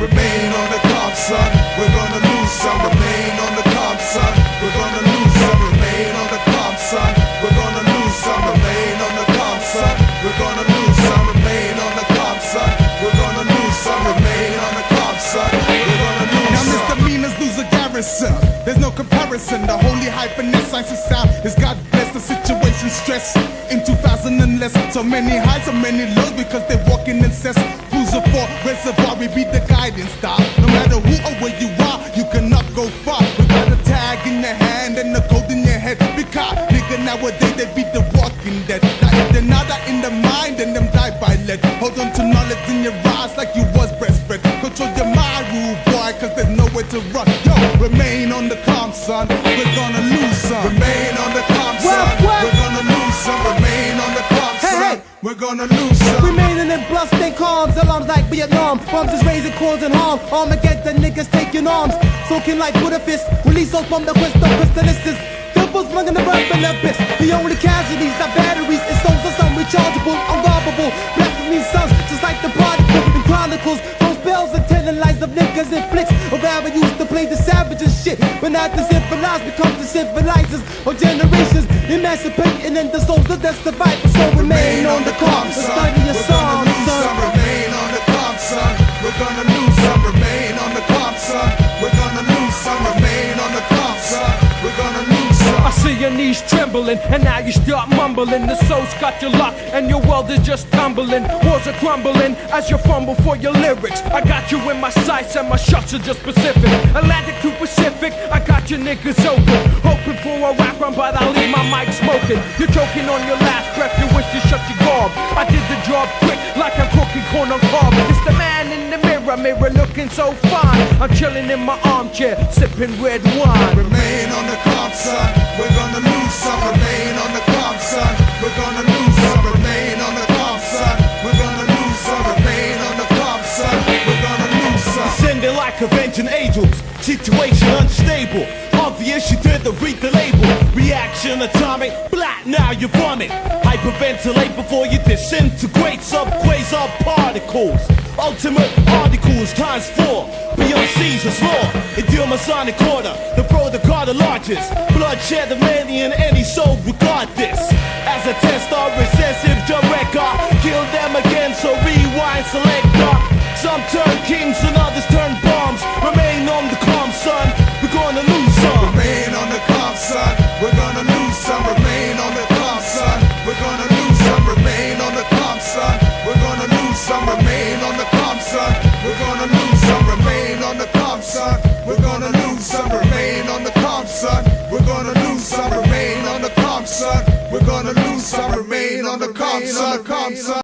Remain on the calm, son. We're gonna lose some. Remain on the calm, son. We're gonna lose some. Remain on the calm, son. We're gonna lose some. Remain on the calm, son. We're gonna lose some. Remain on the calm, son. We're gonna lose some. Remain on the calm, son. We're gonna lose some. Now misdemeanors lose a garrison. There's no comparison. The holy hypheness science is sound. It's God bless the situation stress. In 2000 and less, so many highs, so many lows because they're walking in cess. Who's a for reservoir? We be the guiding star. No matter who or where you are, you cannot go far. We got a tag in your hand and a code in your head. Because nigga nowadays they be the walking dead. Now if they're not in the mind, then them die by lead. Hold on to knowledge in your eyes like you was breastfed. Control your mind, rude boy, cause there's nowhere to run. Yo, remain on the calm, son. We're gonna lose some. Remain on the calm, son. We're gonna lose some. Remain on the calm, son. We're gonna lose some. Remaining in bloodstained calms, alarms like Vietnam. Bombs is raising, causing harm. Armageddon niggas taking arms, soaking like Buddha fist. Release us from the crystal crystallists. Devils flung in the urban abyss. The only casualties are batteries and souls are some rechargeable, unguardable. Blasphemy sons, just like the prodigal in Chronicles. Those bells and telling lies of niggas and flicks of how we used to play the savages shit. But now the civilized become the civilizers of generations, emancipating in the souls of the survivors. So remain on the calm, study your psalms, son. Remain on the calm, son. We're gonna lose some. Remain on the calm, son. We're gonna lose some. Remain on the calm, son. We're gonna lose some. I see your knees trembling, and now you start mumbling. The soul's got you locked, and your world is just tumbling. Walls are crumbling as you fumble for your lyrics. I got you in my sights, and my shots are just Pacific. Atlantic to Pacific, I got your niggas open. Hoping for a rap run, but I leave my mic smoking. You're choking on your last breath, you wish to shut your gob. I did the job quick, like I'm cooking corn on cob. It's the man in the mirror looking so fine. I'm chilling in my armchair, sipping red wine. Remain on the calm, son. We're gonna lose some. Remain on the calm, son. We're gonna lose some. Remain on the calm, son. We're gonna lose some. Remain on the calm, son. We're gonna lose some. Descending like avenging angels, situation unstable. Obvious you didn't read the label. Reaction atomic, black, now you vomit. Hyperventilate before you disintegrate. Sub-quasar particles. Ultimate articles times 4. Beyond Caesar's law. Endure Masonic order. The protocol the largest. Bloodshed of many and any soul regard this as a test of recessive direct. Kill them again, so rewind, selector. Some turn kings and others turn bombs. Remain on the calm, son. We're gonna lose some. Remain on the calm, son. We're gonna lose some. Remain on the calm, son. We're gonna lose some. Remain on the calm, son. We're gonna lose some. Remain on the calm, son. We're gonna lose some. Remain on the calm, son. We're gonna lose some. Remain on the calm, son. We're gonna lose some. Remain on the calm, son. We're gonna lose some. Remain on the calm, son.